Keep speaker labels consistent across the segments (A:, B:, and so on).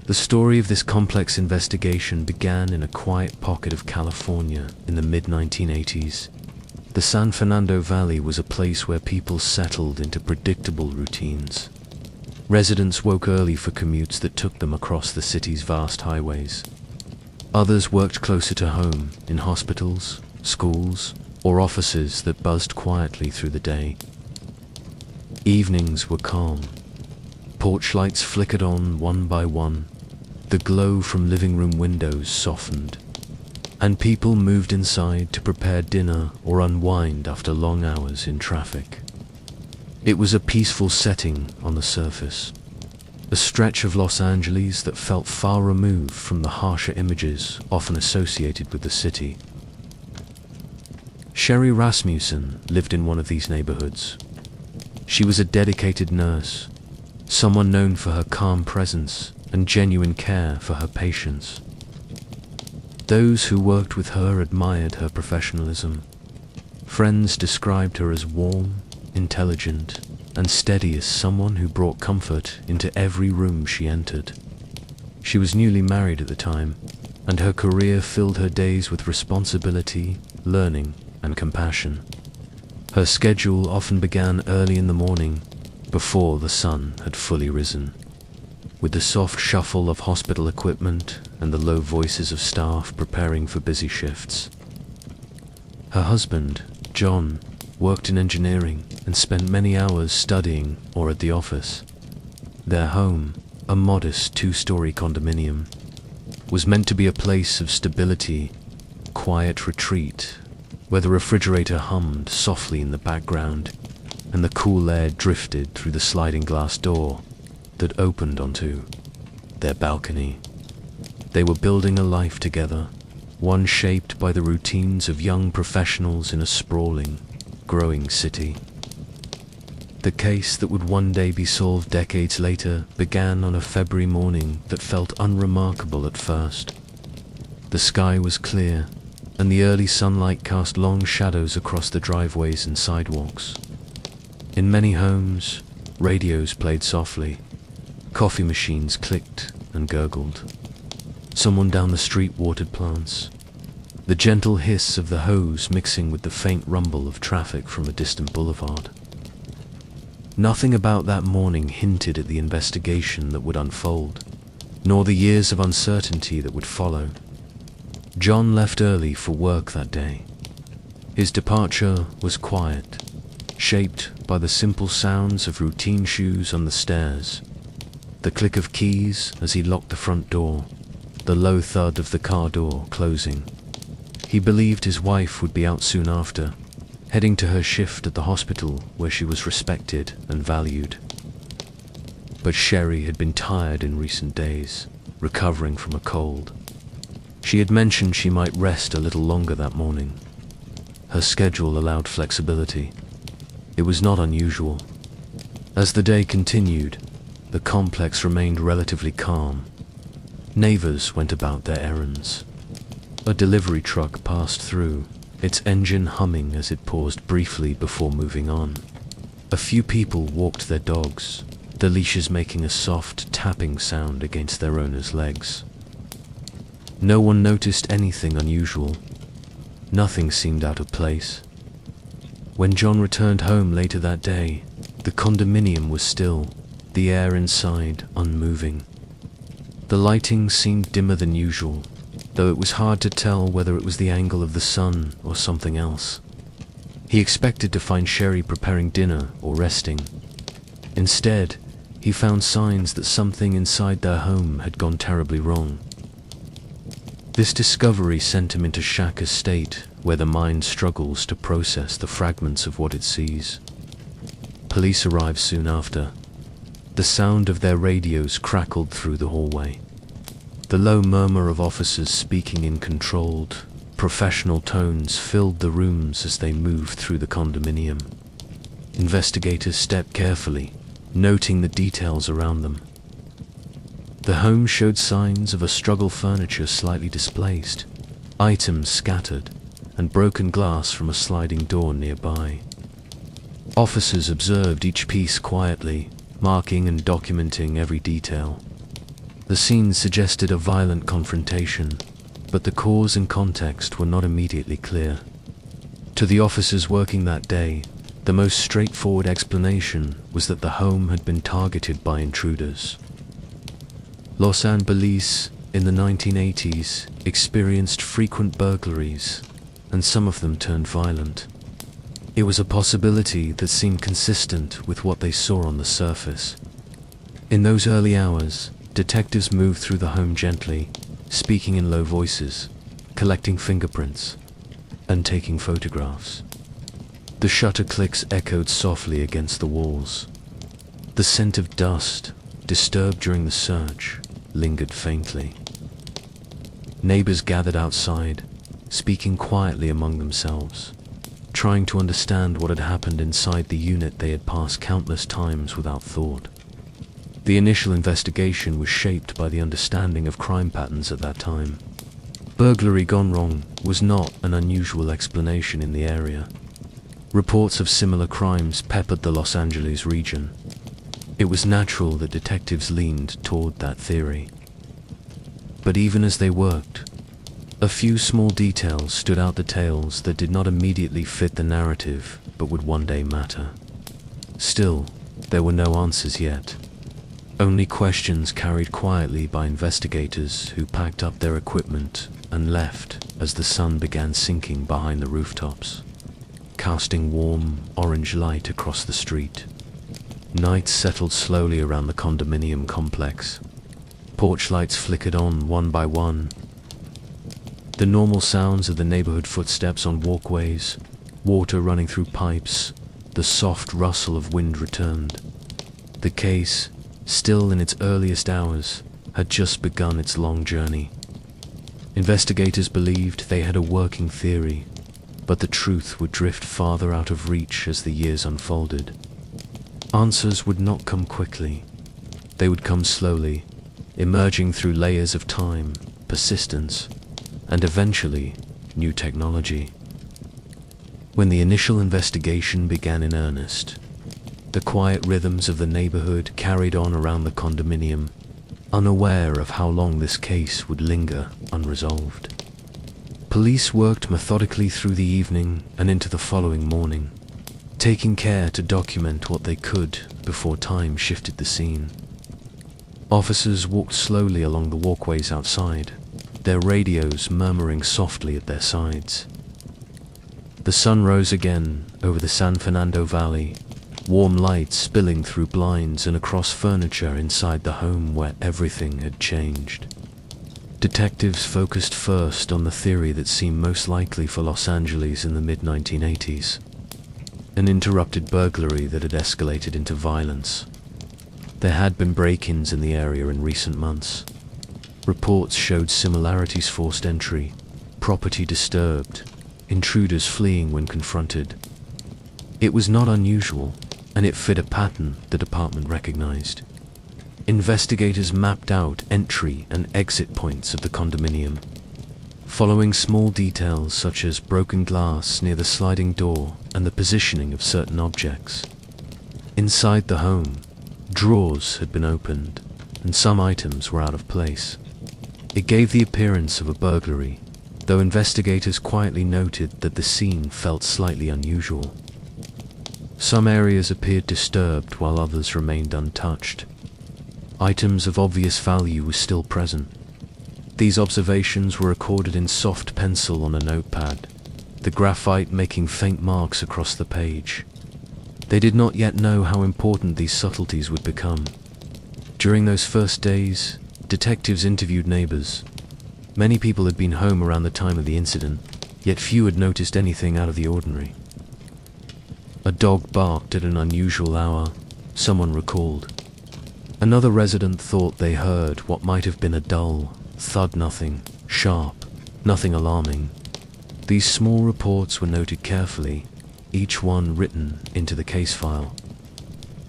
A: The story of this complex investigation began in a quiet pocket of California in the mid-1980s. The San Fernando Valley was a place where people settled into predictable routines. Residents woke early for commutes that took them across the city's vast highways. Others worked closer to home, in hospitals, schools, or offices that buzzed quietly through the day. Evenings were calm. Porch lights flickered on one by one. The glow from living room windows softened, and people moved inside to prepare dinner or unwind after long hours in traffic. It was a peaceful setting on the surface, a stretch of Los Angeles that felt far removed from the harsher images often associated with the city. Sherri Rasmussen lived in one of these neighborhoods. She was a dedicated nurse, someone known for her calm presence and genuine care for her patients. Those who worked with her admired her professionalism. Friends described her as warm, intelligent, and steady as someone who brought comfort into every room she entered. She was newly married at the time, and her career filled her days with responsibility, learning, and compassion. Her schedule often began early in the morning, before the sun had fully risen. With the soft shuffle of hospital equipment and the low voices of staff preparing for busy shifts. Her husband, John, worked in engineering and spent many hours studying or at the office. Their home, a modest 2-story condominium, was meant to be a place of stability, quiet retreat, where the refrigerator hummed softly in the background and the cool air drifted through the sliding glass door that opened onto their balcony. They were building a life together, one shaped by the routines of young professionals in a sprawling, growing city. The case that would one day be solved decades later began on a February morning that felt unremarkable at first. The sky was clear, and the early sunlight cast long shadows across the driveways and sidewalks. In many homes, radios played softly. Coffee machines clicked and gurgled. Someone down the street watered plants, the gentle hiss of the hose mixing with the faint rumble of traffic from a distant boulevard. Nothing about that morning hinted at the investigation that would unfold, nor the years of uncertainty that would follow. John left early for work that day. His departure was quiet, shaped by the simple sounds of routine shoes on the stairs, the click of keys as he locked the front door, the low thud of the car door closing. He believed his wife would be out soon after, heading to her shift at the hospital where she was respected and valued. But Sherri had been tired in recent days, recovering from a cold. She had mentioned she might rest a little longer that morning. Her schedule allowed flexibility. It was not unusual. As the day continued, the complex remained relatively calm. Neighbors went about their errands. A delivery truck passed through, its engine humming as it paused briefly before moving on. A few people walked their dogs, the leashes making a soft tapping sound against their owner's legs. No one noticed anything unusual. Nothing seemed out of place. When John returned home later that day, the condominium was still, the air inside unmoving. The lighting seemed dimmer than usual, though it was hard to tell whether it was the angle of the sun or something else. He expected to find Sherri preparing dinner or resting. Instead, he found signs that something inside their home had gone terribly wrong. This discovery sent him into Shaka's state, where the mind struggles to process the fragments of what it sees. Police arrived soon after. The sound of their radios crackled through the hallway. The low murmur of officers speaking in controlled, professional tones filled the rooms as they moved through the condominium. Investigators stepped carefully, noting the details around them. The home showed signs of a struggle, furniture slightly displaced, items scattered, and broken glass from a sliding door nearby. Officers observed each piece quietly, marking and documenting every detail. The scene suggested a violent confrontation, but the cause and context were not immediately clear. To the officers working that day, the most straightforward explanation was that the home had been targeted by intruders. Los Angeles in the 1980s experienced frequent burglaries, and some of them turned violent. It was a possibility that seemed consistent with what they saw on the surface. In those early hours, detectives moved through the home gently, speaking in low voices, collecting fingerprints, and taking photographs. The shutter clicks echoed softly against the walls. The scent of dust, disturbed during the search, lingered faintly. Neighbors gathered outside, speaking quietly among themselves, trying to understand what had happened inside the unit they had passed countless times without thought. The initial investigation was shaped by the understanding of crime patterns at that time. Burglary gone wrong was not an unusual explanation in the area. Reports of similar crimes peppered the Los Angeles region. It was natural that detectives leaned toward that theory. But even as they worked, a few small details stood out, details that did not immediately fit the narrative but would one day matter. Still, there were no answers yet. Only questions carried quietly by investigators who packed up their equipment and left as the sun began sinking behind the rooftops, casting warm, orange light across the street. Night settled slowly around the condominium complex. Porch lights flickered on one by one. The normal sounds of the neighborhood: footsteps on walkways, water running through pipes, the soft rustle of wind returned. The case, still in its earliest hours, had just begun its long journey. Investigators believed they had a working theory, but the truth would drift farther out of reach as the years unfolded. Answers would not come quickly. They would come slowly, emerging through layers of time, persistence, and eventually, new technology. When the initial investigation began in earnest, the quiet rhythms of the neighborhood carried on around the condominium, unaware of how long this case would linger unresolved. Police worked methodically through the evening and into the following morning, taking care to document what they could before time shifted the scene. Officers walked slowly along the walkways outside, their radios murmuring softly at their sides. The sun rose again over the San Fernando Valley, warm light spilling through blinds and across furniture inside the home where everything had changed. Detectives focused first on the theory that seemed most likely for Los Angeles in the mid-1980s, an interrupted burglary that had escalated into violence. There had been break-ins in the area in recent months. Reports showed similarities: forced entry, property disturbed, intruders fleeing when confronted. It was not unusual, and it fit a pattern the department recognized. Investigators mapped out entry and exit points of the condominium, following small details such as broken glass near the sliding door and the positioning of certain objects. Inside the home, drawers had been opened, and some items were out of place. It gave the appearance of a burglary, though investigators quietly noted that the scene felt slightly unusual. Some areas appeared disturbed while others remained untouched. Items of obvious value were still present. These observations were recorded in soft pencil on a notepad, the graphite making faint marks across the page. They did not yet know how important these subtleties would become. During those first days, detectives interviewed neighbors. Many people had been home around the time of the incident, yet few had noticed anything out of the ordinary. A dog barked at an unusual hour, someone recalled. Another resident thought they heard what might have been a dull thud, nothing sharp, nothing alarming. These small reports were noted carefully, each one written into the case file.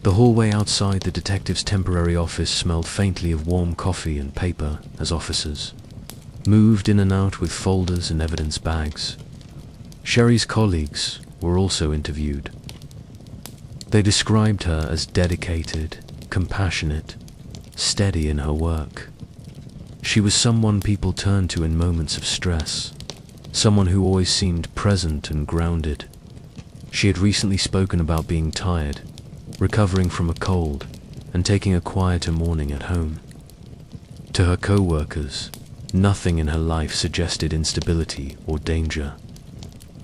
A: The hallway outside the detective's temporary office smelled faintly of warm coffee and paper as officers moved in and out with folders and evidence bags. Sherri's colleagues were also interviewed. They described her as dedicated, compassionate, steady in her work, She was someone people turned to in moments of stress, someone who always seemed present and grounded. She had recently spoken about being tired, recovering from a cold, and taking a quieter morning at home. To her co-workers, nothing in her life suggested instability or danger.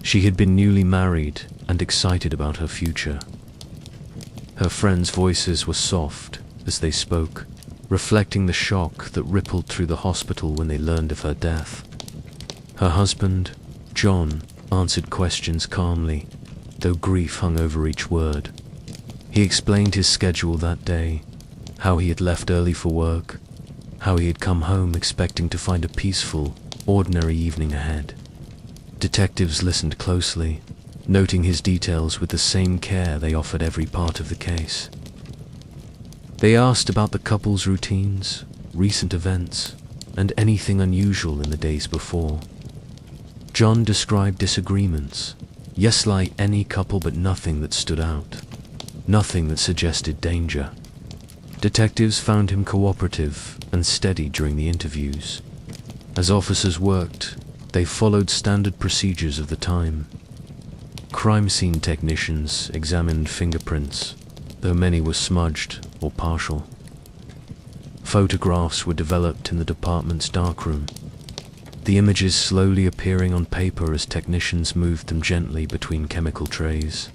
A: She had been newly married and excited about her future. Her friends' voices were soft as they spoke, reflecting the shock that rippled through the hospital when they learned of her death. Her husband, John, answered questions calmly, though grief hung over each word. He explained his schedule that day, how he had left early for work, how he had come home expecting to find a peaceful, ordinary evening ahead. Detectives listened closely, noting his details with the same care they offered every part of the case. They asked about the couple's routines, recent events, and anything unusual in the days before. John described disagreements, yes, like any couple, but nothing that stood out, nothing that suggested danger. Detectives found him cooperative and steady during the interviews. As officers worked, they followed standard procedures of the time. Crime scene technicians examined fingerprints, though many were smudged or partial. Photographs were developed in the department's darkroom, the images slowly appearing on paper as technicians moved them gently between chemical trays.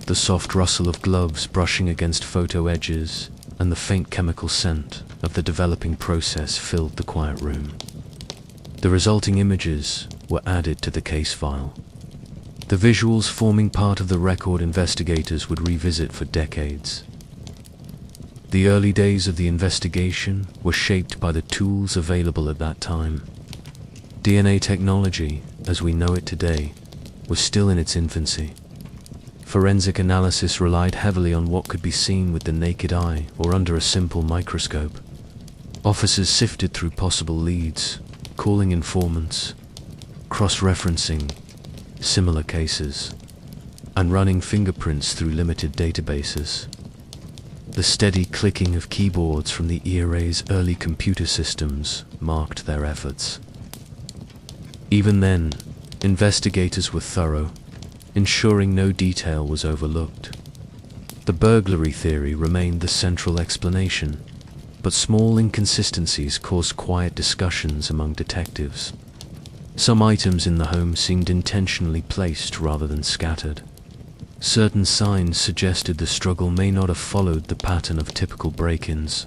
A: The soft rustle of gloves brushing against photo edges and the faint chemical scent of the developing process filled the quiet room. The resulting images were added to the case file, the visuals forming part of the record investigators would revisit for decades. The early days of the investigation were shaped by the tools available at that time. DNA technology, as we know it today, was still in its infancy. Forensic analysis relied heavily on what could be seen with the naked eye or under a simple microscope. Officers sifted through possible leads, calling informants, cross-referencing similar cases, and running fingerprints through limited databases. The steady clicking of keyboards from the ERA's early computer systems marked their efforts. Even then, investigators were thorough, ensuring no detail was overlooked. The burglary theory remained the central explanation, but small inconsistencies caused quiet discussions among detectives. Some items in the home seemed intentionally placed rather than scattered. Certain signs suggested the struggle may not have followed the pattern of typical break-ins.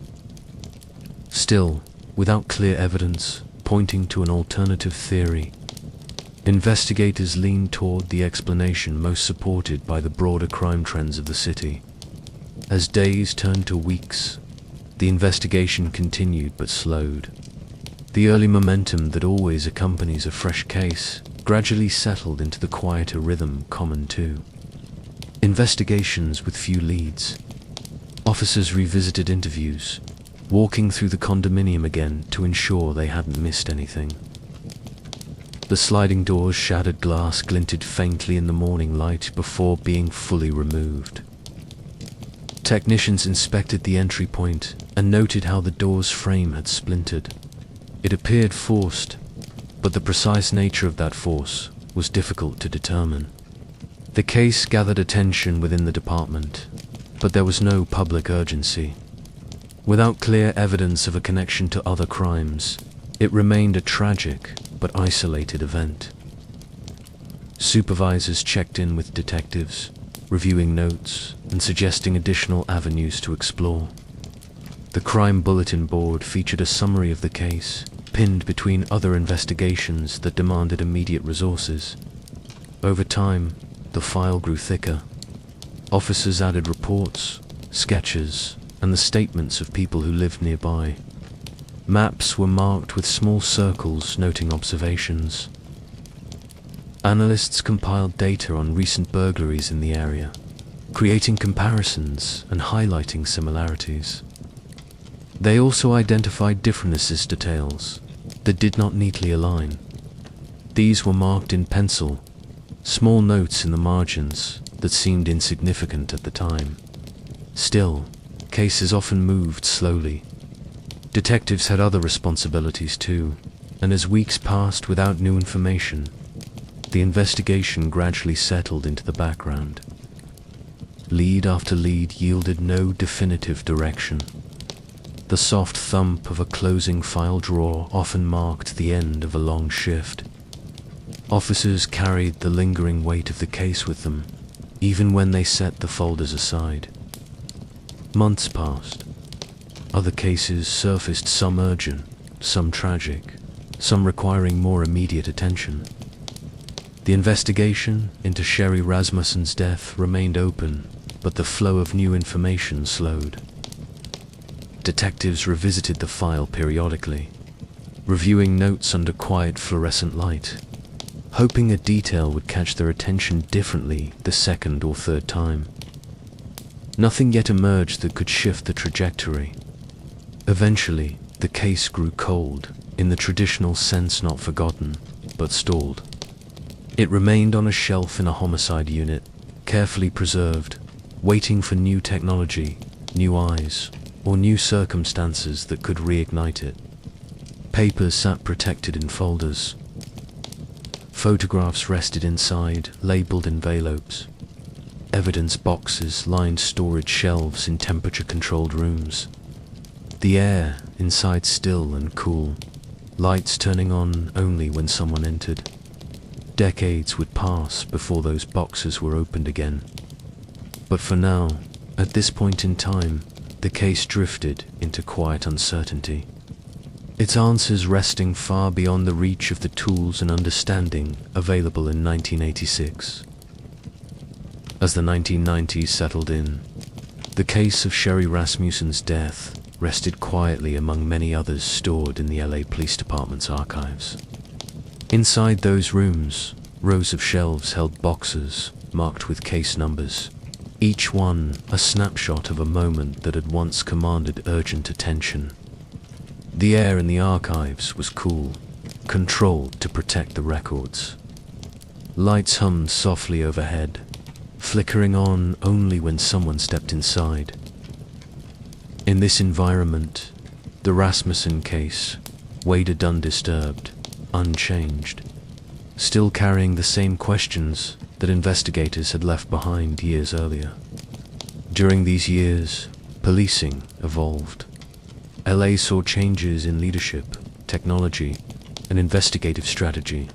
A: Still, without clear evidence pointing to an alternative theory, investigators leaned toward the explanation most supported by the broader crime trends of the city. As days turned to weeks, the investigation continued but slowed. The early momentum that always accompanies a fresh case gradually settled into the quieter rhythm common to investigations with few leads. Officers revisited interviews, walking through the condominium again to ensure they hadn't missed anything. The sliding doors' shattered glass glinted faintly in the morning light before being fully removed. Technicians inspected the entry point and noted how the door's frame had splintered. It appeared forced, but the precise nature of that force was difficult to determine. The case gathered attention within the department, but there was no public urgency. Without clear evidence of a connection to other crimes, it remained a tragic but isolated event. Supervisors checked in with detectives, reviewing notes and suggesting additional avenues to explore. The crime bulletin board featured a summary of the case, pinned between other investigations that demanded immediate resources. Over time, the file grew thicker. Officers added reports, sketches, and the statements of people who lived nearby. Maps were marked with small circles noting observations. Analysts compiled data on recent burglaries in the area, creating comparisons and highlighting similarities. They also identified differences details that did not neatly align. These were marked in pencil, small notes in the margins that seemed insignificant at the time. Still, cases often moved slowly. Detectives had other responsibilities too, and as weeks passed without new information, the investigation gradually settled into the background. Lead after lead yielded no definitive direction. The soft thump of a closing file drawer often marked the end of a long shift. Officers carried the lingering weight of the case with them, even when they set the folders aside. Months passed. Other cases surfaced, some urgent, some tragic, some requiring more immediate attention. The investigation into Sherri Rasmussen's death remained open, but the flow of new information slowed. Detectives revisited the file periodically, reviewing notes under quiet fluorescent light, hoping a detail would catch their attention differently the second or third time. Nothing yet emerged that could shift the trajectory. Eventually, the case grew cold, in the traditional sense not forgotten, but stalled. It remained on a shelf in a homicide unit, carefully preserved, waiting for new technology, new eyes, or new circumstances that could reignite it. Papers sat protected in folders. Photographs rested inside, labeled envelopes. Evidence boxes lined storage shelves in temperature-controlled rooms. The air inside still and cool, lights turning on only when someone entered. Decades would pass before those boxes were opened again. But for now, at this point in time, the case drifted into quiet uncertainty, its answers resting far beyond the reach of the tools and understanding available in 1986. As the 1990s settled in, the case of Sherri Rasmussen's death rested quietly among many others stored in the LA Police Department's archives. Inside those rooms, rows of shelves held boxes marked with case numbers, each one a snapshot of a moment that had once commanded urgent attention. The air in the archives was cool, controlled to protect the records. Lights hummed softly overhead, flickering on only when someone stepped inside. In this environment, the Rasmussen case waited undisturbed, unchanged, still carrying the same questions that investigators had left behind years earlier. During these years, policing evolved. LA saw changes in leadership, technology, and investigative strategy.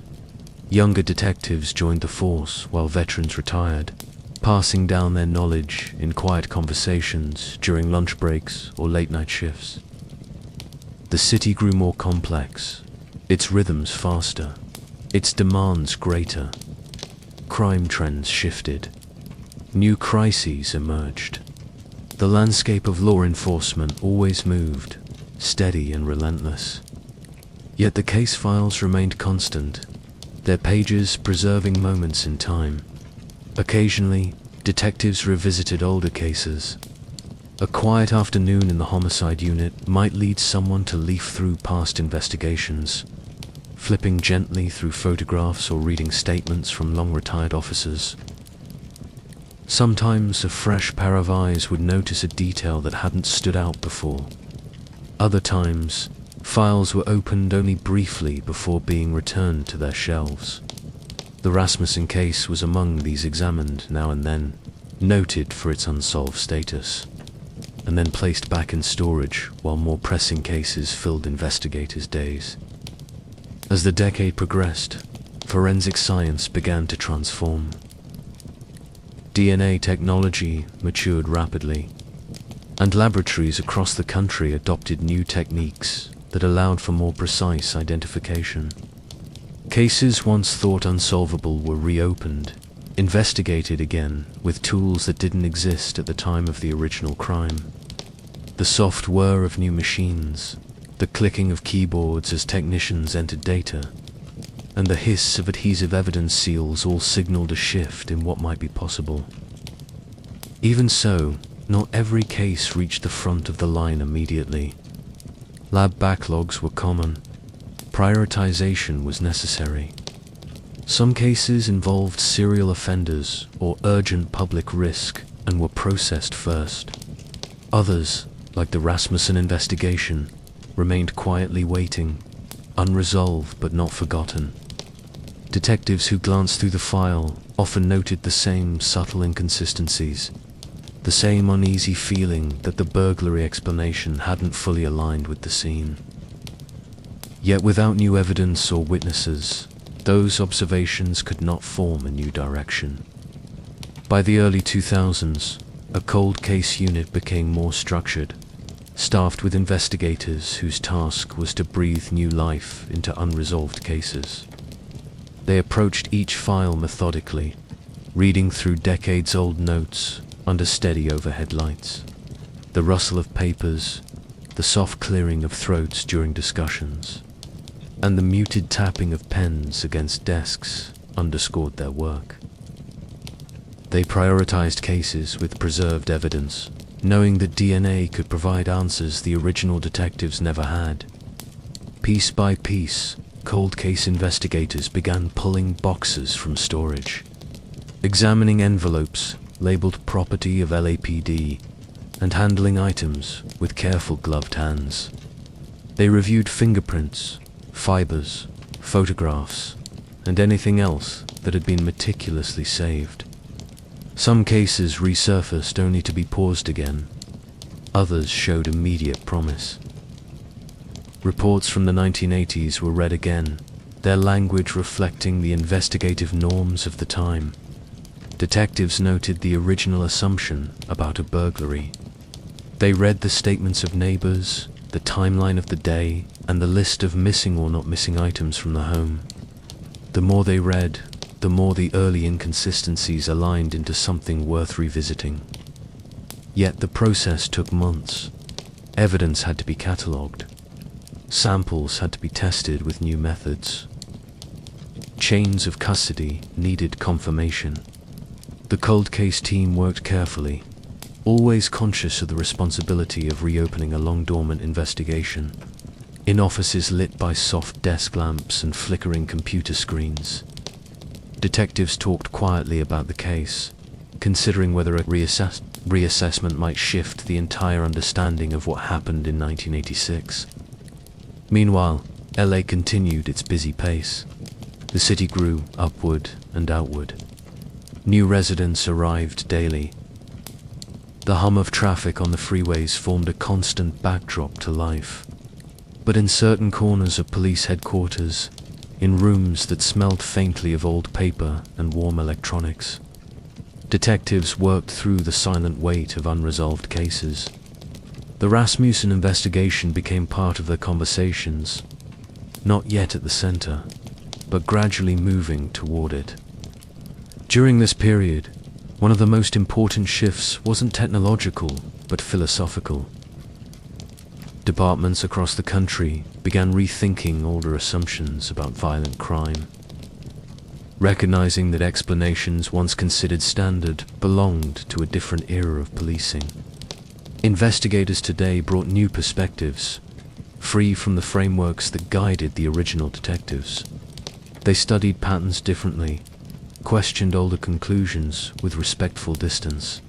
A: Younger detectives joined the force while veterans retired, passing down their knowledge in quiet conversations during lunch breaks or late-night shifts. The city grew more complex, its rhythms faster, its demands greater. Crime trends shifted. New crises emerged. The landscape of law enforcement always moved, steady and relentless. Yet the case files remained constant, their pages preserving moments in time. Occasionally, detectives revisited older cases. A quiet afternoon in the homicide unit might lead someone to leaf through past investigations, flipping gently through photographs or reading statements from long-retired officers. Sometimes a fresh pair of eyes would notice a detail that hadn't stood out before. Other times, files were opened only briefly before being returned to their shelves. The Rasmussen case was among these examined now and then, noted for its unsolved status, and then placed back in storage while more pressing cases filled investigators' days. As the decade progressed, forensic science began to transform. DNA technology matured rapidly, and laboratories across the country adopted new techniques that allowed for more precise identification. Cases once thought unsolvable were reopened, investigated again with tools that didn't exist at the time of the original crime. The soft whir of new machines, the clicking of keyboards as technicians entered data, and the hiss of adhesive evidence seals all signaled a shift in what might be possible. Even so, not every case reached the front of the line immediately. Lab backlogs were common. Prioritization was necessary. Some cases involved serial offenders or urgent public risk and were processed first. Others, like the Rasmussen investigation, remained quietly waiting, unresolved but not forgotten. Detectives who glanced through the file often noted the same subtle inconsistencies, the same uneasy feeling that the burglary explanation hadn't fully aligned with the scene. Yet without new evidence or witnesses, those observations could not form a new direction. By the early 2000s, a cold case unit became more structured, staffed with investigators whose task was to breathe new life into unresolved cases. They approached each file methodically, reading through decades-old notes under steady overhead lights. The rustle of papers, the soft clearing of throats during discussions, and the muted tapping of pens against desks underscored their work. They prioritized cases with preserved evidence, knowing that DNA could provide answers the original detectives never had. Piece by piece, cold case investigators began pulling boxes from storage, examining envelopes labeled property of LAPD, and handling items with careful gloved hands. They reviewed fingerprints, fibers, photographs, and anything else that had been meticulously saved. Some cases resurfaced only to be paused again. Others showed immediate promise. Reports from the 1980s were read again, their language reflecting the investigative norms of the time. Detectives noted the original assumption about a burglary. They read the statements of neighbors, the timeline of the day, and the list of missing or not missing items from the home. The more they read, the more the early inconsistencies aligned into something worth revisiting. Yet the process took months. Evidence had to be catalogued. Samples had to be tested with new methods. Chains of custody needed confirmation. The cold case team worked carefully, always conscious of the responsibility of reopening a long-dormant investigation. In offices lit by soft desk lamps and flickering computer screens, detectives talked quietly about the case, considering whether a reassessment might shift the entire understanding of what happened in 1986. Meanwhile, LA continued its busy pace. The city grew upward and outward. New residents arrived daily. The hum of traffic on the freeways formed a constant backdrop to life. But in certain corners of police headquarters, in rooms that smelled faintly of old paper and warm electronics, detectives worked through the silent weight of unresolved cases. The Rasmussen investigation became part of their conversations, not yet at the center, but gradually moving toward it. During this period, one of the most important shifts wasn't technological, but philosophical. Departments across the country began rethinking older assumptions about violent crime, recognizing that explanations once considered standard belonged to a different era of policing. Investigators today brought new perspectives, free from the frameworks that guided the original detectives. They studied patterns differently, questioned older conclusions with respectful distance,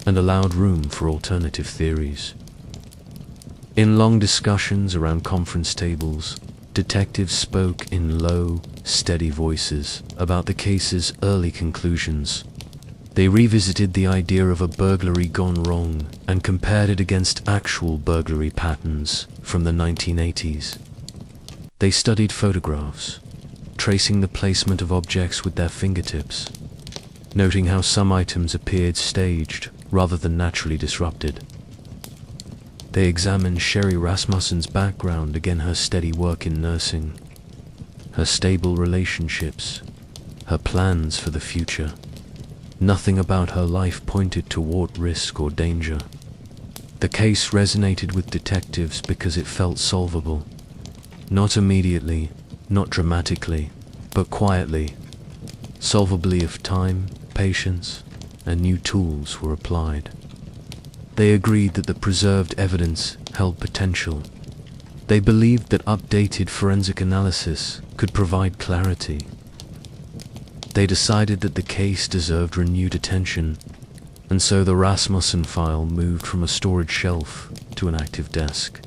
A: and allowed room for alternative theories. In long discussions around conference tables, detectives spoke in low, steady voices about the case's early conclusions. They revisited the idea of a burglary gone wrong and compared it against actual burglary patterns from the 1980s. They studied photographs, tracing the placement of objects with their fingertips, noting how some items appeared staged rather than naturally disrupted. They examined Sherri Rasmussen's background, again her steady work in nursing, her stable relationships, her plans for the future. Nothing about her life pointed toward risk or danger. The case resonated with detectives because it felt solvable. Not immediately, not dramatically, but quietly. Solvably if time, patience, and new tools were applied. They agreed that the preserved evidence held potential. They believed that updated forensic analysis could provide clarity. They decided that the case deserved renewed attention, and so the Rasmussen file moved from a storage shelf to an active desk.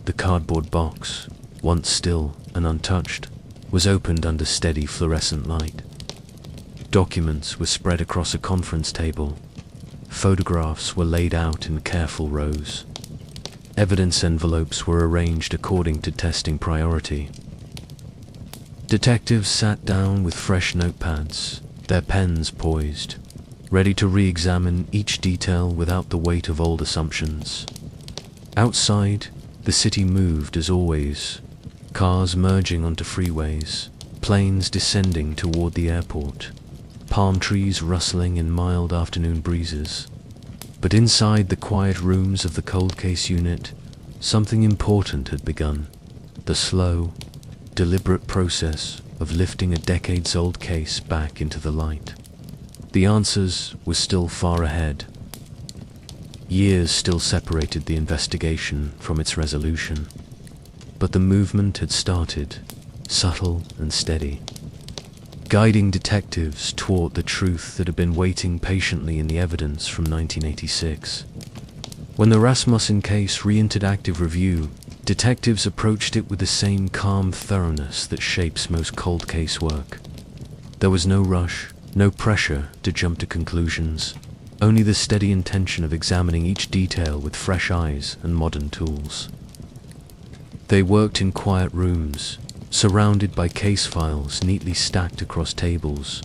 A: The cardboard box, once still and untouched, was opened under steady fluorescent light. Documents were spread across a conference table. Photographs were laid out in careful rows. Evidence envelopes were arranged according to testing priority. Detectives sat down with fresh notepads, their pens poised, ready to re-examine each detail without the weight of old assumptions. Outside, the city moved as always, cars merging onto freeways, planes descending toward the airport, palm trees rustling in mild afternoon breezes. But inside the quiet rooms of the cold case unit, something important had begun. The slow, deliberate process of lifting a decades-old case back into the light. The answers were still far ahead. Years still separated the investigation from its resolution. But the movement had started, subtle and steady, guiding detectives toward the truth that had been waiting patiently in the evidence from 1986. When the Rasmussen case re-entered active review, detectives approached it with the same calm thoroughness that shapes most cold case work. There was no rush, no pressure to jump to conclusions, only the steady intention of examining each detail with fresh eyes and modern tools. They worked in quiet rooms, surrounded by case files neatly stacked across tables,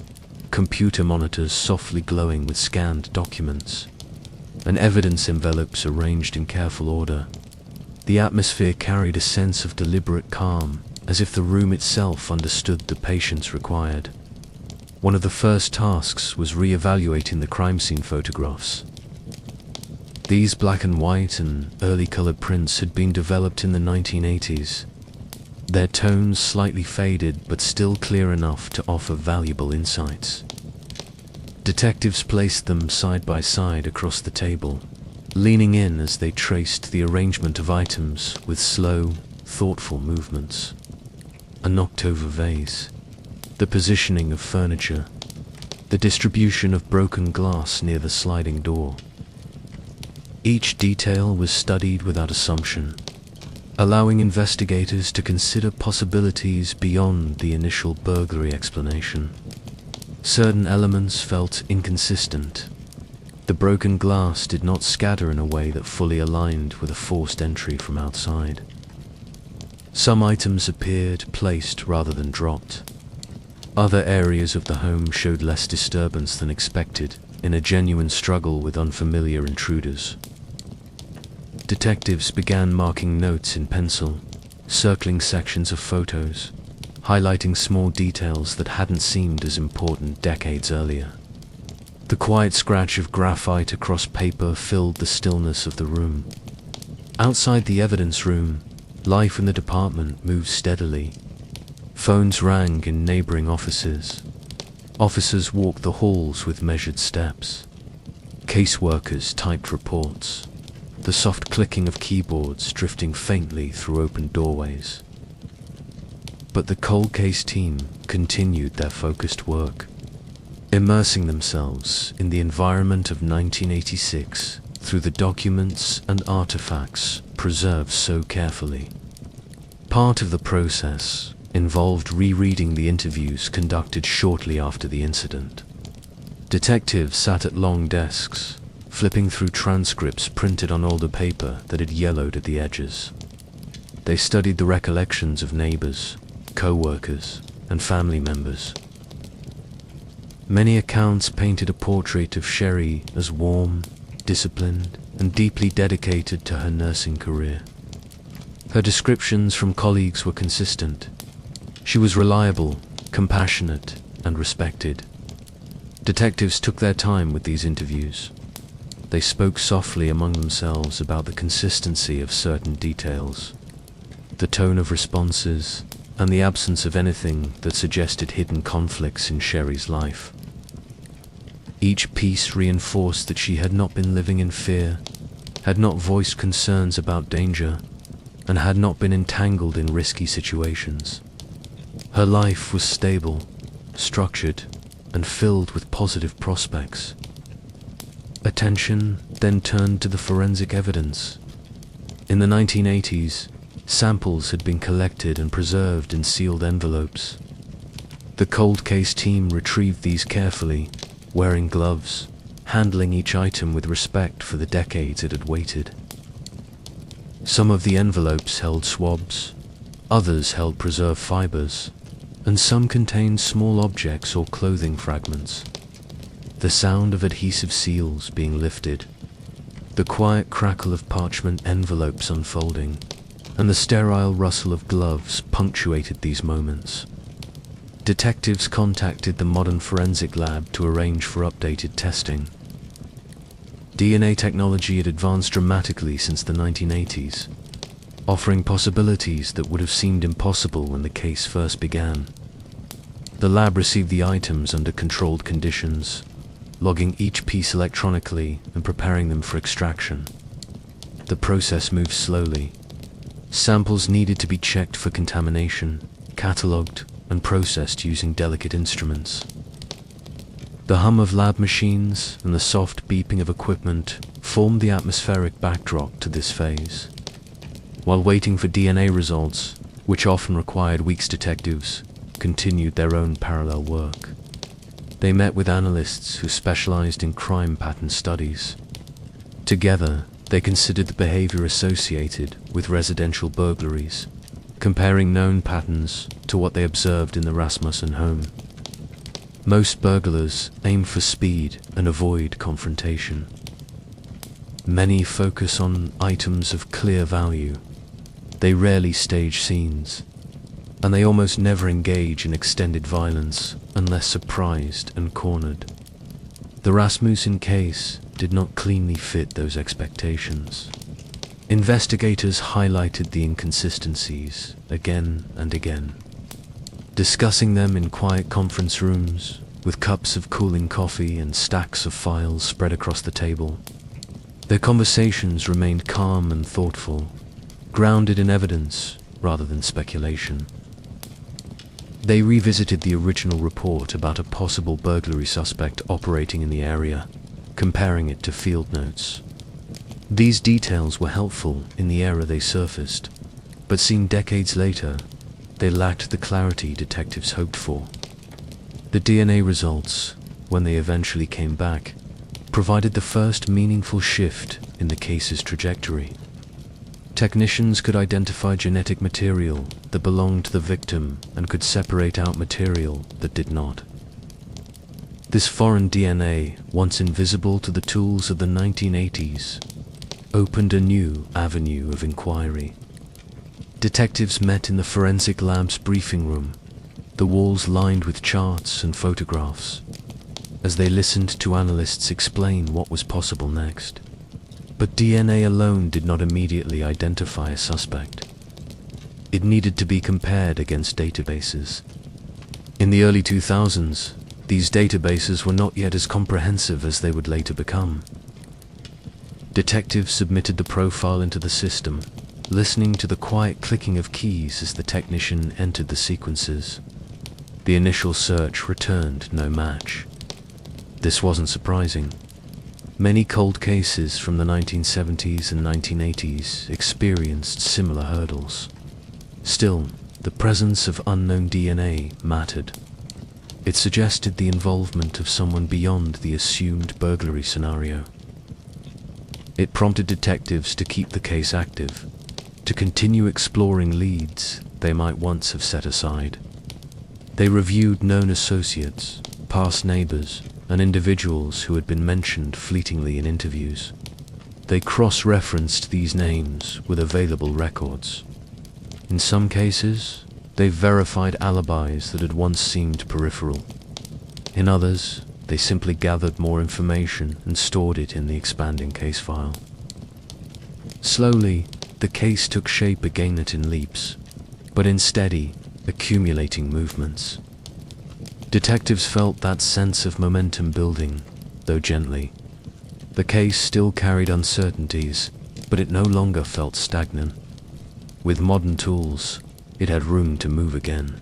A: computer monitors softly glowing with scanned documents, and evidence envelopes arranged in careful order. The atmosphere carried a sense of deliberate calm, as if the room itself understood the patience required. One of the first tasks was re-evaluating the crime scene photographs. These black and white and early colored prints had been developed in the 1980s. Their tones slightly faded but still clear enough to offer valuable insights. Detectives placed them side by side across the table, leaning in as they traced the arrangement of items with slow, thoughtful movements. A knocked-over vase, the positioning of furniture, the distribution of broken glass near the sliding door. Each detail was studied without assumption, allowing investigators to consider possibilities beyond the initial burglary explanation. Certain elements felt inconsistent. The broken glass did not scatter in a way that fully aligned with a forced entry from outside. Some items appeared placed rather than dropped. Other areas of the home showed less disturbance than expected, in a genuine struggle with unfamiliar intruders. Detectives began marking notes in pencil, circling sections of photos, highlighting small details that hadn't seemed as important decades earlier. The quiet scratch of graphite across paper filled the stillness of the room. Outside the evidence room, life in the department moved steadily. Phones rang in neighboring offices. Officers walked the halls with measured steps. Caseworkers typed reports, the soft clicking of keyboards drifting faintly through open doorways. But the cold case team continued their focused work, immersing themselves in the environment of 1986 through the documents and artifacts preserved so carefully. Part of the process involved rereading the interviews conducted shortly after the incident. Detectives sat at long desks, flipping through transcripts printed on older paper that had yellowed at the edges. They studied the recollections of neighbors, co-workers, and family members. Many accounts painted a portrait of Sherri as warm, disciplined, and deeply dedicated to her nursing career. Her descriptions from colleagues were consistent. She was reliable, compassionate, and respected. Detectives took their time with these interviews. They spoke softly among themselves about the consistency of certain details, the tone of responses, and the absence of anything that suggested hidden conflicts in Sherri's life. Each piece reinforced that she had not been living in fear, had not voiced concerns about danger, and had not been entangled in risky situations. Her life was stable, structured, and filled with positive prospects. Attention then turned to the forensic evidence. In the 1980s, Samples had been collected and preserved in sealed envelopes. The cold case team retrieved these carefully, wearing gloves, handling each item with respect for the decades it had waited. Some of the envelopes held swabs, others held preserved fibers, and some contained small objects or clothing fragments. The sound of adhesive seals being lifted, the quiet crackle of parchment envelopes unfolding, and the sterile rustle of gloves punctuated these moments. Detectives contacted the modern forensic lab to arrange for updated testing. DNA technology had advanced dramatically since the 1980s, offering possibilities that would have seemed impossible when the case first began. The lab received the items under controlled conditions, logging each piece electronically and preparing them for extraction. The process moved slowly. Samples needed to be checked for contamination, catalogued, and processed using delicate instruments. The hum of lab machines and the soft beeping of equipment formed the atmospheric backdrop to this phase. While waiting for DNA results, which often required weeks, detectives continued their own parallel work. They met with analysts who specialized in crime pattern studies. Together, they considered the behavior associated with residential burglaries, comparing known patterns to what they observed in the Rasmussen home. Most burglars aim for speed and avoid confrontation. Many focus on items of clear value. They rarely stage scenes, and they almost never engage in extended violence unless surprised and cornered. The Rasmussen case did not cleanly fit those expectations. Investigators highlighted the inconsistencies again and again, discussing them in quiet conference rooms with cups of cooling coffee and stacks of files spread across the table. Their conversations remained calm and thoughtful, grounded in evidence rather than speculation. They revisited the original report about a possible burglary suspect operating in the area, comparing it to field notes. These details were helpful in the era they surfaced, but seen decades later, they lacked the clarity detectives hoped for. The DNA results, when they eventually came back, provided the first meaningful shift in the case's trajectory. Technicians could identify genetic material that belonged to the victim and could separate out material that did not. This foreign DNA, once invisible to the tools of the 1980s, opened a new avenue of inquiry. Detectives met in the forensic lab's briefing room, the walls lined with charts and photographs, as they listened to analysts explain what was possible next. But DNA alone did not immediately identify a suspect. It needed to be compared against databases. In the early 2000s, these databases were not yet as comprehensive as they would later become. Detectives submitted the profile into the system, listening to the quiet clicking of keys as the technician entered the sequences. The initial search returned no match. This wasn't surprising. Many cold cases from the 1970s and 1980s experienced similar hurdles. Still, the presence of unknown DNA mattered. It suggested the involvement of someone beyond the assumed burglary scenario. It prompted detectives to keep the case active, to continue exploring leads they might once have set aside. They reviewed known associates, past neighbors, and individuals who had been mentioned fleetingly in interviews. They cross-referenced these names with available records. In some cases, they verified alibis that had once seemed peripheral. In others, they simply gathered more information and stored it in the expanding case file. Slowly, the case took shape again, not in leaps, but in steady, accumulating movements. Detectives felt that sense of momentum building, though gently. The case still carried uncertainties, but it no longer felt stagnant. With modern tools, it had room to move again.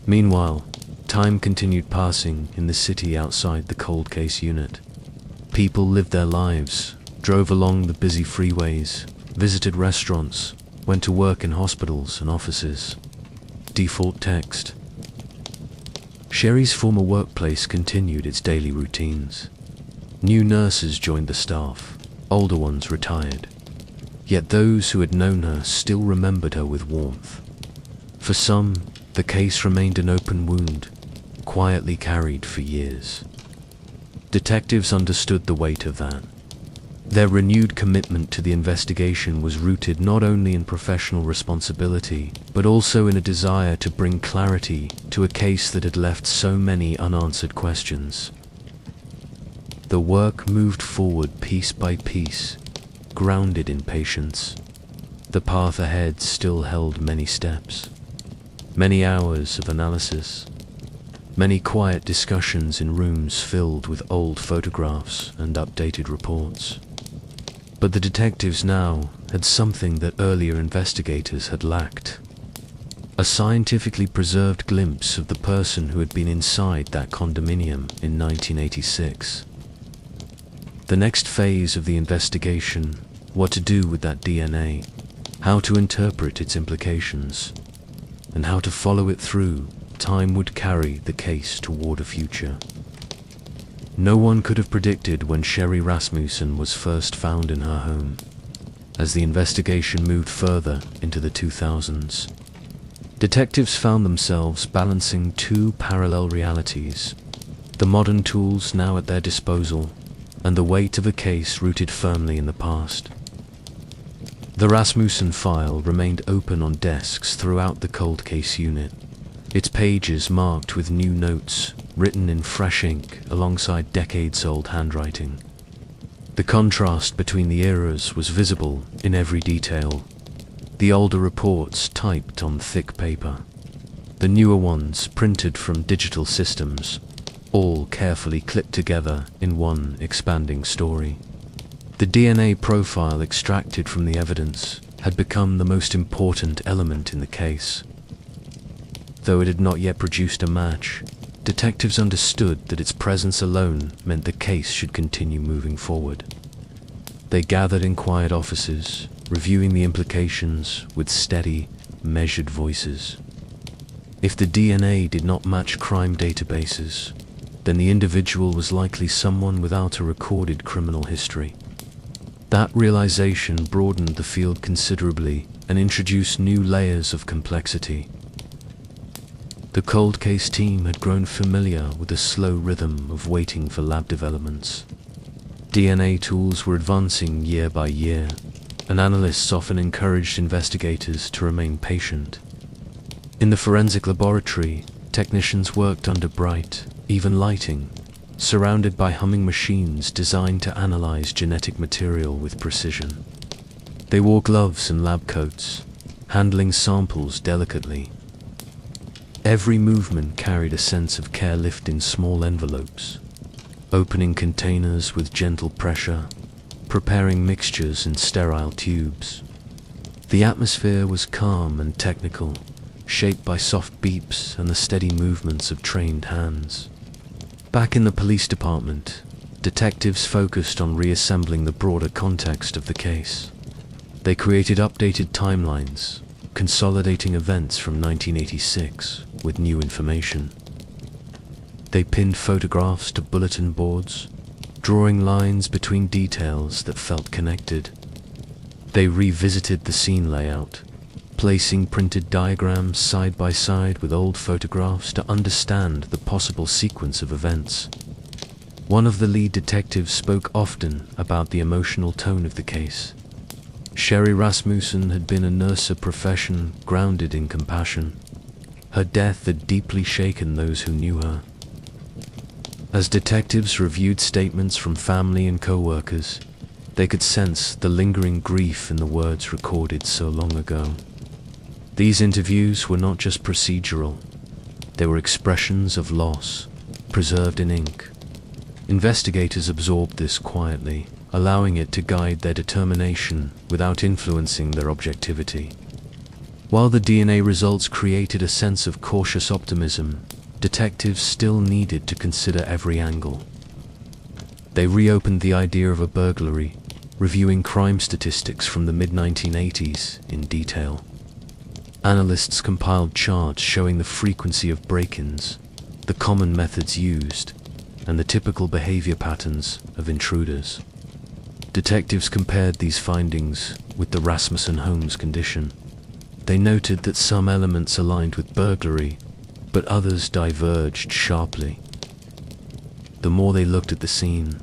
A: Meanwhile, time continued passing in the city outside the cold case unit. People lived their lives, drove along the busy freeways, visited restaurants, went to work in hospitals and offices. Default text. Sherri's former workplace continued its daily routines. New nurses joined the staff, older ones retired. Yet those who had known her still remembered her with warmth. For some, the case remained an open wound, quietly carried for years. Detectives understood the weight of that. Their renewed commitment to the investigation was rooted not only in professional responsibility, but also in a desire to bring clarity to a case that had left so many unanswered questions. The work moved forward piece by piece, grounded in patience. The path ahead still held many steps, many hours of analysis, many quiet discussions in rooms filled with old photographs and updated reports. But the detectives now had something that earlier investigators had lacked. A scientifically preserved glimpse of the person who had been inside that condominium in 1986. The next phase of the investigation, what to do with that DNA, how to interpret its implications, and how to follow it through, time would carry the case toward a future. No one could have predicted when Sherri Rasmussen was first found in her home. As the investigation moved further into the 2000s, detectives found themselves balancing two parallel realities: the modern tools now at their disposal, and the weight of a case rooted firmly in the past. The Rasmussen file remained open on desks throughout the cold case unit, its pages marked with new notes, written in fresh ink alongside decades-old handwriting. The contrast between the eras was visible in every detail. The older reports typed on thick paper, the newer ones printed from digital systems, all carefully clipped together in one expanding story. The DNA profile extracted from the evidence had become the most important element in the case. Though it had not yet produced a match, detectives understood that its presence alone meant the case should continue moving forward. They gathered in quiet offices, reviewing the implications with steady, measured voices. If the DNA did not match crime databases, then the individual was likely someone without a recorded criminal history. That realization broadened the field considerably and introduced new layers of complexity. The cold case team had grown familiar with the slow rhythm of waiting for lab developments. DNA tools were advancing year by year, and analysts often encouraged investigators to remain patient. In the forensic laboratory, technicians worked under bright, even lighting, surrounded by humming machines designed to analyze genetic material with precision. They wore gloves and lab coats, handling samples delicately. Every movement carried a sense of care, lifting small envelopes, opening containers with gentle pressure, preparing mixtures in sterile tubes. The atmosphere was calm and technical, shaped by soft beeps and the steady movements of trained hands. Back in the police department, detectives focused on reassembling the broader context of the case. They created updated timelines, consolidating events from 1986 with new information. They pinned photographs to bulletin boards, drawing lines between details that felt connected. They revisited the scene layout, placing printed diagrams side by side with old photographs to understand the possible sequence of events. One of the lead detectives spoke often about the emotional tone of the case. Sherri Rasmussen had been a nurse of profession grounded in compassion. Her death had deeply shaken those who knew her. As detectives reviewed statements from family and co-workers, they could sense the lingering grief in the words recorded so long ago. These interviews were not just procedural, they were expressions of loss, preserved in ink. Investigators absorbed this quietly, allowing it to guide their determination without influencing their objectivity. While the DNA results created a sense of cautious optimism, detectives still needed to consider every angle. They reopened the idea of a burglary, reviewing crime statistics from the mid-1980s in detail. Analysts compiled charts showing the frequency of break-ins, the common methods used, and the typical behavior patterns of intruders. Detectives compared these findings with the Rasmussen home's condition. They noted that some elements aligned with burglary, but others diverged sharply. The more they looked at the scene,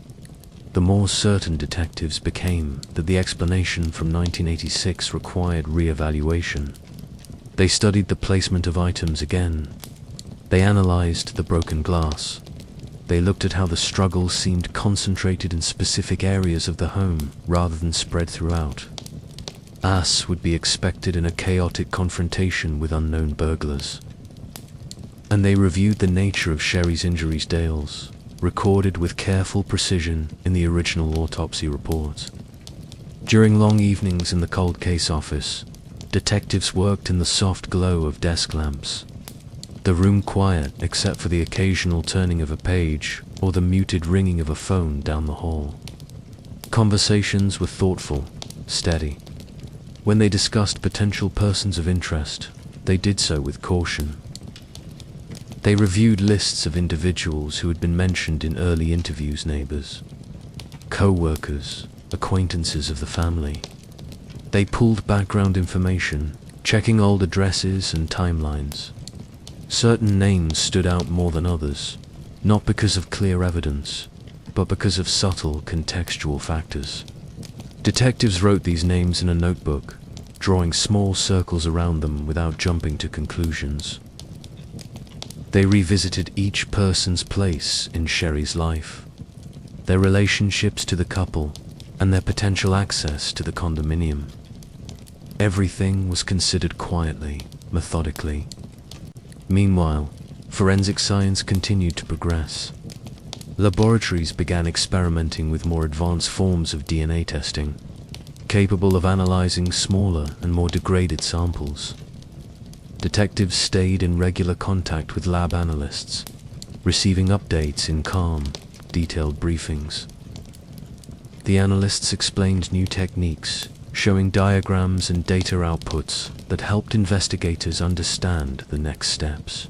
A: the more certain detectives became that the explanation from 1986 required re-evaluation. They studied the placement of items again. They analyzed the broken glass. They looked at how the struggle seemed concentrated in specific areas of the home rather than spread throughout, as would be expected in a chaotic confrontation with unknown burglars. And they reviewed the nature of Sherri's injuries, Dale's, recorded with careful precision in the original autopsy report. During long evenings in the cold case office, detectives worked in the soft glow of desk lamps, the room quiet except for the occasional turning of a page or the muted ringing of a phone down the hall. Conversations were thoughtful, steady. When they discussed potential persons of interest, they did so with caution. They reviewed lists of individuals who had been mentioned in early interviews: neighbors, co-workers, acquaintances of the family. They pulled background information, checking old addresses and timelines. Certain names stood out more than others, not because of clear evidence, but because of subtle contextual factors. Detectives wrote these names in a notebook, drawing small circles around them without jumping to conclusions. They revisited each person's place in Sherri's life, their relationships to the couple, and their potential access to the condominium. Everything was considered quietly, methodically. Meanwhile, forensic science continued to progress. Laboratories began experimenting with more advanced forms of DNA testing, capable of analyzing smaller and more degraded samples. Detectives stayed in regular contact with lab analysts, receiving updates in calm, detailed briefings. The analysts explained new techniques, showing diagrams and data outputs that helped investigators understand the next steps.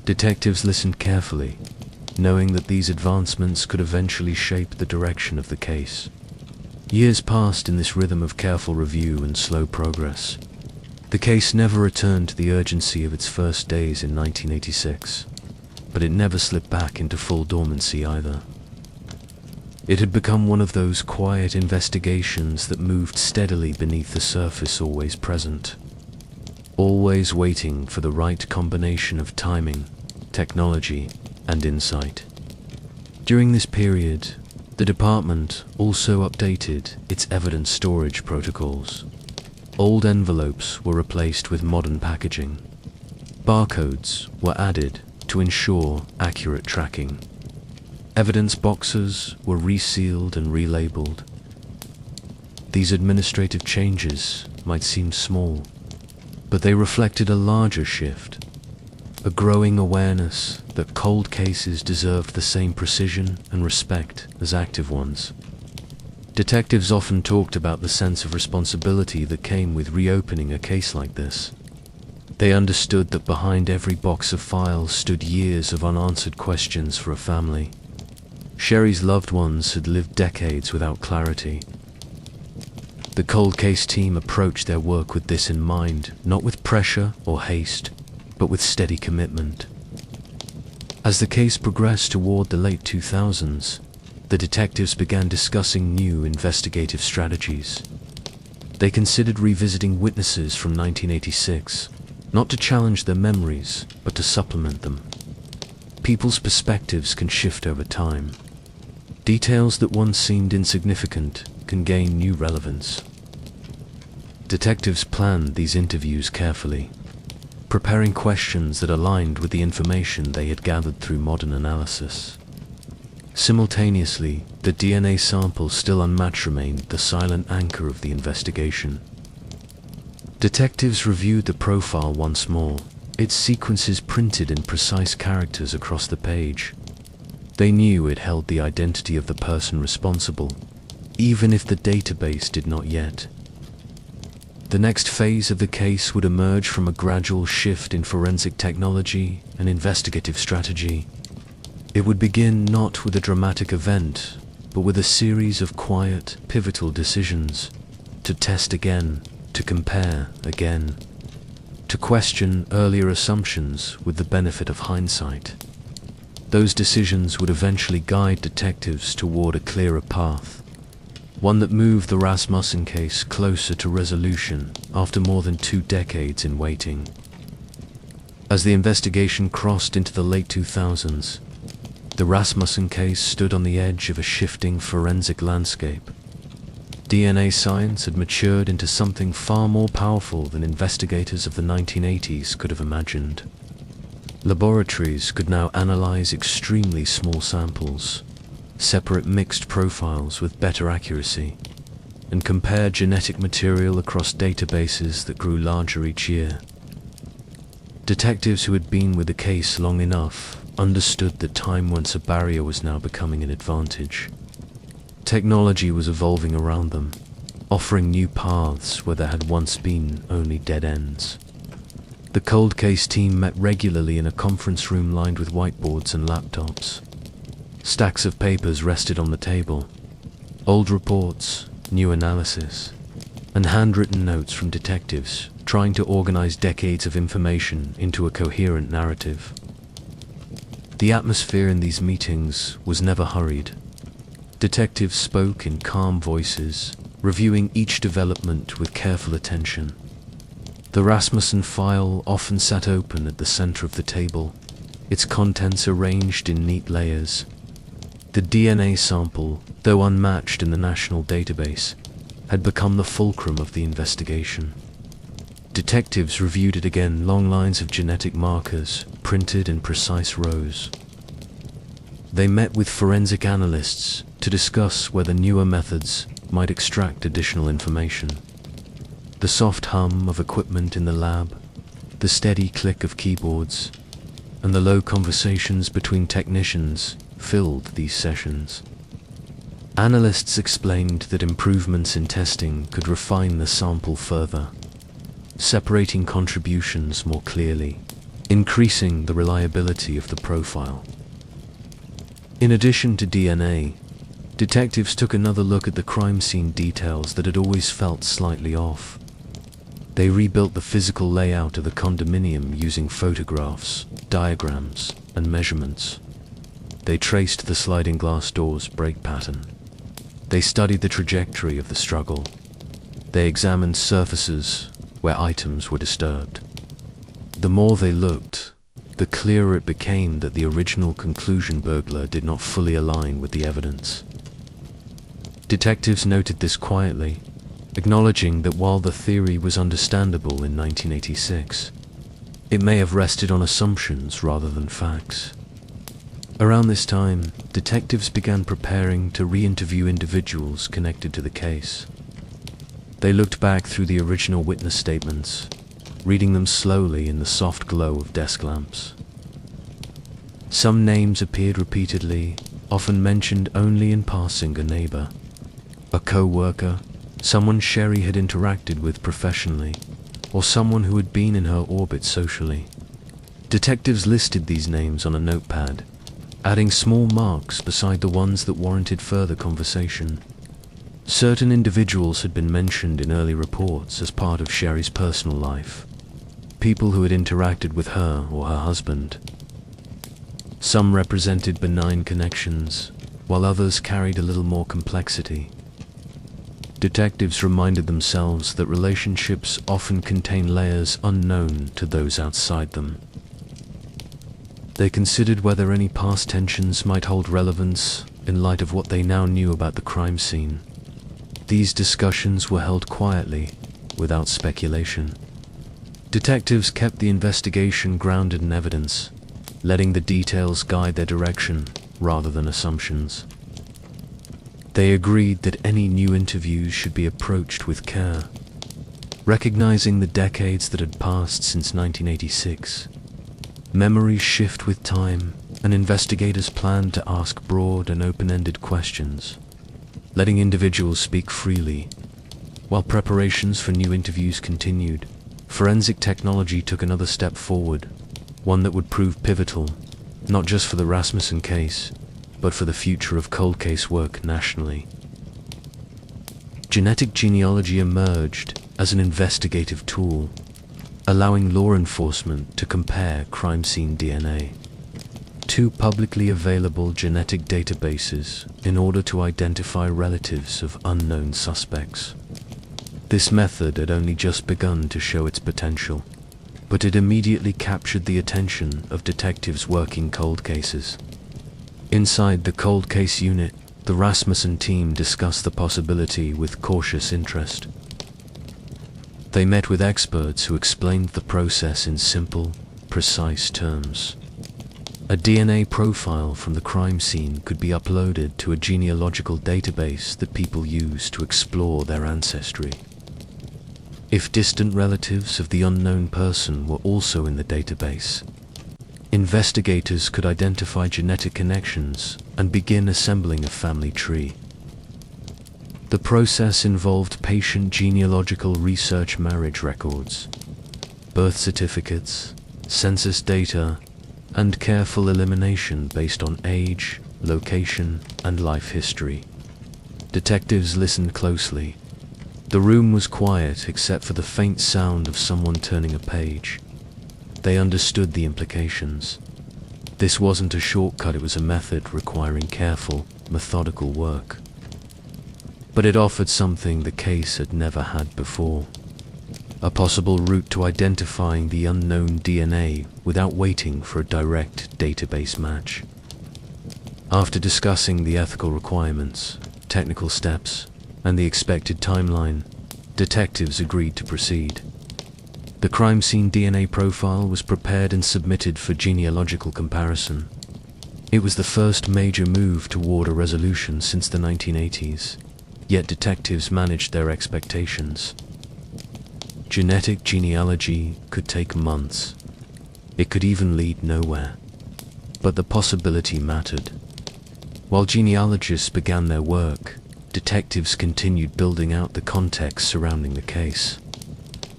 A: Detectives listened carefully, knowing that these advancements could eventually shape the direction of the case. Years passed in this rhythm of careful review and slow progress. The case never returned to the urgency of its first days in 1986, but it never slipped back into full dormancy either. It had become one of those quiet investigations that moved steadily beneath the surface, always present, always waiting for the right combination of timing, technology, and insight. During this period, the department also updated its evidence storage protocols. Old envelopes were replaced with modern packaging. Barcodes were added to ensure accurate tracking. Evidence boxes were resealed and relabeled. These administrative changes might seem small, but they reflected a larger shift, a growing awareness that cold cases deserved the same precision and respect as active ones. Detectives often talked about the sense of responsibility that came with reopening a case like this. They understood that behind every box of files stood years of unanswered questions for a family. Sherri's loved ones had lived decades without clarity. The cold case team approached their work with this in mind, not with pressure or haste, but with steady commitment. As the case progressed toward the late 2000s, the detectives began discussing new investigative strategies. They considered revisiting witnesses from 1986, not to challenge their memories, but to supplement them. People's perspectives can shift over time. Details that once seemed insignificant can gain new relevance. Detectives planned these interviews carefully, preparing questions that aligned with the information they had gathered through modern analysis. Simultaneously, the DNA sample still unmatched remained the silent anchor of the investigation. Detectives reviewed the profile once more, its sequences printed in precise characters across the page. They knew it held the identity of the person responsible, even if the database did not yet. The next phase of the case would emerge from a gradual shift in forensic technology and investigative strategy. It would begin not with a dramatic event, but with a series of quiet, pivotal decisions: to test again, to compare again, to question earlier assumptions with the benefit of hindsight. Those decisions would eventually guide detectives toward a clearer path, one that moved the Rasmussen case closer to resolution after more than 2 decades in waiting. As the investigation crossed into the late 2000s, the Rasmussen case stood on the edge of a shifting forensic landscape. DNA science had matured into something far more powerful than investigators of the 1980s could have imagined. Laboratories could now analyze extremely small samples, separate mixed profiles with better accuracy, and compare genetic material across databases that grew larger each year. Detectives who had been with the case long enough understood that time once a barrier was now becoming an advantage. Technology was evolving around them, offering new paths where there had once been only dead ends. The cold case team met regularly in a conference room lined with whiteboards and laptops. Stacks of papers rested on the table, old reports, new analysis, and handwritten notes from detectives trying to organize decades of information into a coherent narrative. The atmosphere in these meetings was never hurried. Detectives spoke in calm voices, reviewing each development with careful attention. The Rasmussen file often sat open at the center of the table, its contents arranged in neat layers. The DNA sample, though unmatched in the national database, had become the fulcrum of the investigation. Detectives reviewed it again, long lines of genetic markers, printed in precise rows. They met with forensic analysts to discuss whether newer methods might extract additional information. The soft hum of equipment in the lab, the steady click of keyboards, and the low conversations between technicians filled these sessions. Analysts explained that improvements in testing could refine the sample further, separating contributions more clearly, increasing the reliability of the profile. In addition to DNA, detectives took another look at the crime scene details that had always felt slightly off. They rebuilt the physical layout of the condominium using photographs, diagrams, and measurements. They traced the sliding glass door's break pattern. They studied the trajectory of the struggle. They examined surfaces where items were disturbed. The more they looked, the clearer it became that the original conclusion burglar did not fully align with the evidence. Detectives noted this quietly, acknowledging that while the theory was understandable in 1986, it may have rested on assumptions rather than facts. Around this time, detectives began preparing to re-interview individuals connected to the case. They looked back through the original witness statements, reading them slowly in the soft glow of desk lamps. Some names appeared repeatedly, often mentioned only in passing: a neighbor, a co-worker, someone Sherri had interacted with professionally, or someone who had been in her orbit socially. Detectives listed these names on a notepad, adding small marks beside the ones that warranted further conversation. Certain individuals had been mentioned in early reports as part of Sherri's personal life, people who had interacted with her or her husband. Some represented benign connections, while others carried a little more complexity. Detectives reminded themselves that relationships often contain layers unknown to those outside them. They considered whether any past tensions might hold relevance in light of what they now knew about the crime scene. These discussions were held quietly, without speculation. Detectives kept the investigation grounded in evidence, letting the details guide their direction rather than assumptions. They agreed that any new interviews should be approached with care, recognizing the decades that had passed since 1986. Memories shift with time, and investigators planned to ask broad and open-ended questions. letting individuals speak freely. While preparations for new interviews continued, forensic technology took another step forward, one that would prove pivotal, not just for the Rasmussen case, but for the future of cold case work nationally. Genetic genealogy emerged as an investigative tool, allowing law enforcement to compare crime scene DNA to publicly available genetic databases in order to identify relatives of unknown suspects. This method had only just begun to show its potential, but it immediately captured the attention of detectives working cold cases. Inside the cold case unit, the Rasmussen team discussed the possibility with cautious interest. They met with experts who explained the process in simple, precise terms. A DNA profile from the crime scene could be uploaded to a genealogical database that people use to explore their ancestry. If distant relatives of the unknown person were also in the database, investigators could identify genetic connections and begin assembling a family tree. The process involved patient genealogical research, marriage records, birth certificates, census data, and careful elimination based on age, location, and life history. Detectives listened closely. The room was quiet except for the faint sound of someone turning a page. They understood the implications. This wasn't a shortcut, it was a method requiring careful, methodical work. But it offered something the case had never had before: a possible route to identifying the unknown DNA without waiting for a direct database match. After discussing the ethical requirements, technical steps, and the expected timeline, detectives agreed to proceed. The crime scene DNA profile was prepared and submitted for genealogical comparison. It was the first major move toward a resolution since the 1980s, yet detectives managed their expectations. Genetic genealogy could take months. It could even lead nowhere. But the possibility mattered. While genealogists began their work, detectives continued building out the context surrounding the case.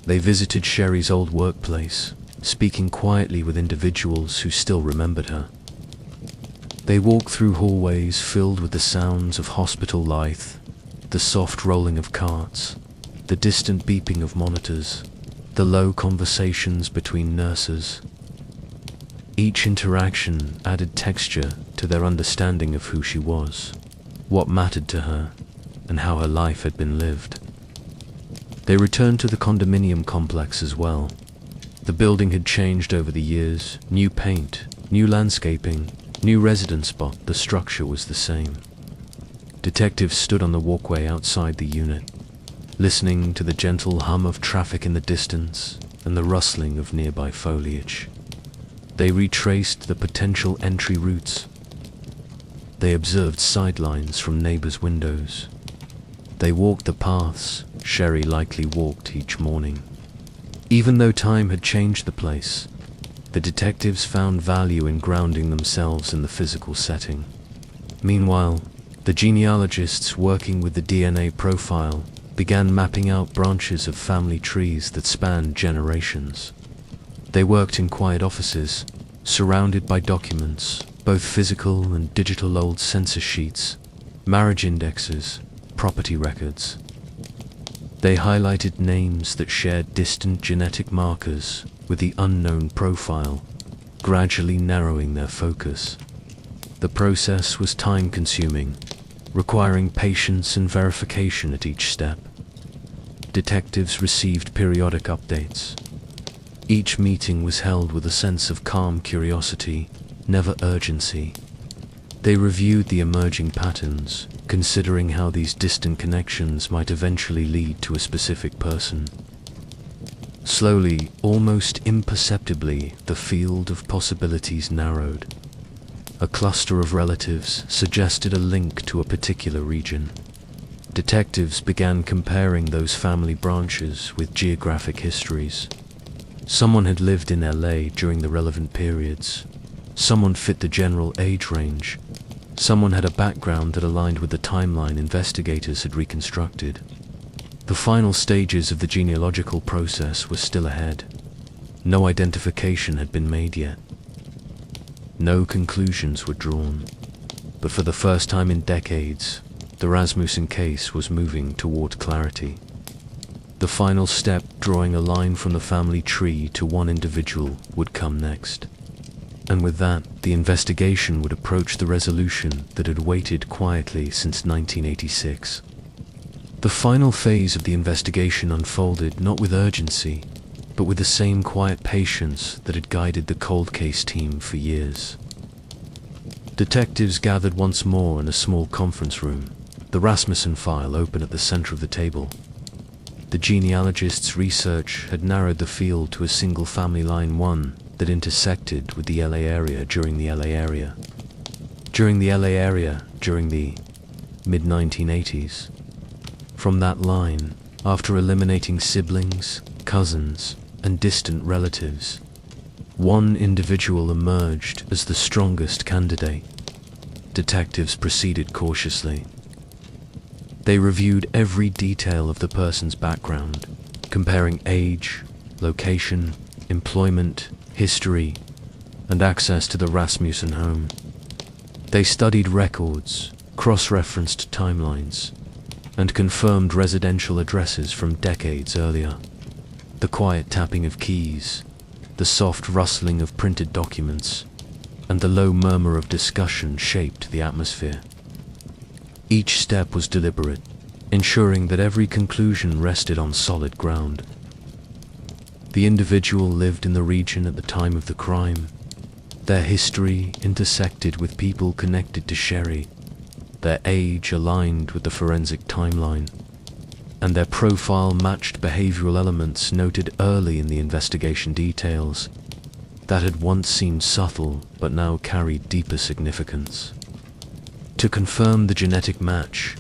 A: They visited Sherri's old workplace, speaking quietly with individuals who still remembered her. They walked through hallways filled with the sounds of hospital life, the soft rolling of carts, the distant beeping of monitors, the low conversations between nurses. Each interaction added texture to their understanding of who she was, what mattered to her, and how her life had been lived. They returned to the condominium complex as well. The building had changed over the years: new paint, new landscaping, new residence spot. The structure was the same. Detectives stood on the walkway outside the unit, listening to the gentle hum of traffic in the distance and the rustling of nearby foliage. They retraced the potential entry routes. They observed sidelines from neighbors' windows. They walked the paths Sherri likely walked each morning. Even though time had changed the place, the detectives found value in grounding themselves in the physical setting. Meanwhile, the genealogists working with the DNA profile began mapping out branches of family trees that spanned generations. They worked in quiet offices, surrounded by documents, both physical and digital: old census sheets, marriage indexes, property records. They highlighted names that shared distant genetic markers with the unknown profile, gradually narrowing their focus. The process was time-consuming, requiring patience and verification at each step. Detectives received periodic updates. Each meeting was held with a sense of calm curiosity, never urgency. They reviewed the emerging patterns, considering how these distant connections might eventually lead to a specific person. Slowly, almost imperceptibly, the field of possibilities narrowed. A cluster of relatives suggested a link to a particular region. Detectives began comparing those family branches with geographic histories. Someone had lived in LA during the relevant periods. Someone fit the general age range. Someone had a background that aligned with the timeline investigators had reconstructed. The final stages of the genealogical process were still ahead. No identification had been made yet. No conclusions were drawn. But for the first time in decades, the Rasmussen case was moving toward clarity. The final step, drawing a line from the family tree to one individual, would come next. And with that, the investigation would approach the resolution that had waited quietly since 1986. The final phase of the investigation unfolded not with urgency, but with the same quiet patience that had guided the cold case team for years. Detectives gathered once more in a small conference room, the Rasmussen file open at the center of the table. The genealogist's research had narrowed the field to a single family line, one that intersected with the LA area during the mid-1980s. From that line, after eliminating siblings, cousins, and distant relatives, one individual emerged as the strongest candidate. Detectives proceeded cautiously. They reviewed every detail of the person's background, comparing age, location, employment, history, and access to the Rasmussen home. They studied records, cross-referenced timelines, and confirmed residential addresses from decades earlier. The quiet tapping of keys, the soft rustling of printed documents, and the low murmur of discussion shaped the atmosphere. Each step was deliberate, ensuring that every conclusion rested on solid ground. The individual lived in the region at the time of the crime. Their history intersected with people connected to Sherri. Their age aligned with the forensic timeline, and their profile matched behavioral elements noted early in the investigation details that had once seemed subtle but now carried deeper significance. To confirm the genetic match,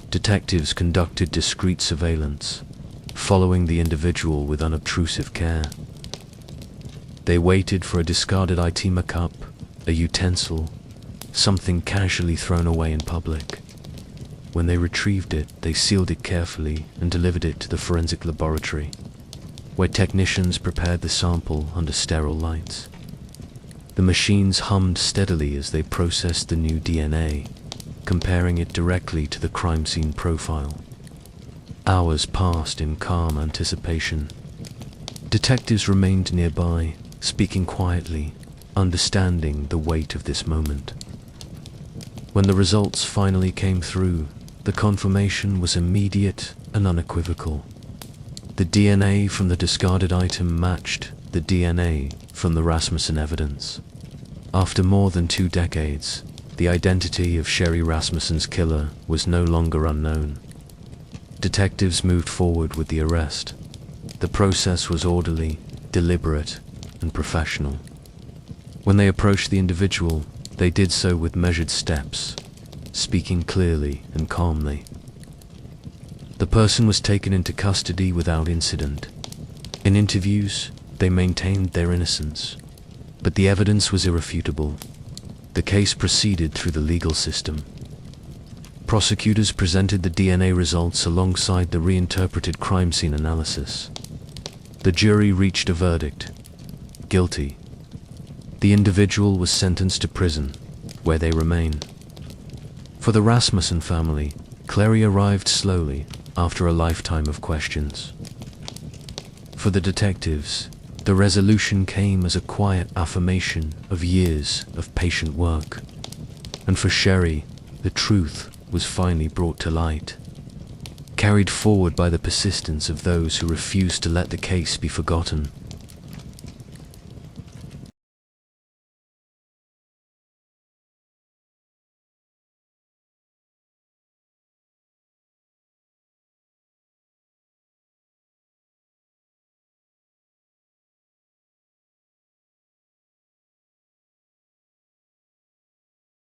A: detectives conducted discreet surveillance, following the individual with unobtrusive care. They waited for a discarded item cup, a utensil, something casually thrown away in public. When they retrieved it, they sealed it carefully and delivered it to the forensic laboratory, where technicians prepared the sample under sterile lights. The machines hummed steadily as they processed the new DNA, comparing it directly to the crime scene profile. Hours passed in calm anticipation. Detectives remained nearby, speaking quietly, understanding the weight of this moment. When the results finally came through, the confirmation was immediate and unequivocal. The DNA from the discarded item matched the DNA from the Rasmussen evidence. After more than 2 decades, the identity of Sherri Rasmussen's killer was no longer unknown. Detectives moved forward with the arrest. The process was orderly, deliberate, and professional. When they approached the individual, they did so with measured steps, speaking clearly and calmly. The person was taken into custody without incident. In interviews, they maintained their innocence, but the evidence was irrefutable. The case proceeded through the legal system. Prosecutors presented the DNA results alongside the reinterpreted crime scene analysis. The jury reached a verdict: guilty. The individual was sentenced to prison, where they remain. For the Rasmussen family, clarity arrived slowly after a lifetime of questions. For the detectives, the resolution came as a quiet affirmation of years of patient work. And for Sherri, the truth was finally brought to light, carried forward by the persistence of those who refused to let the case be forgotten.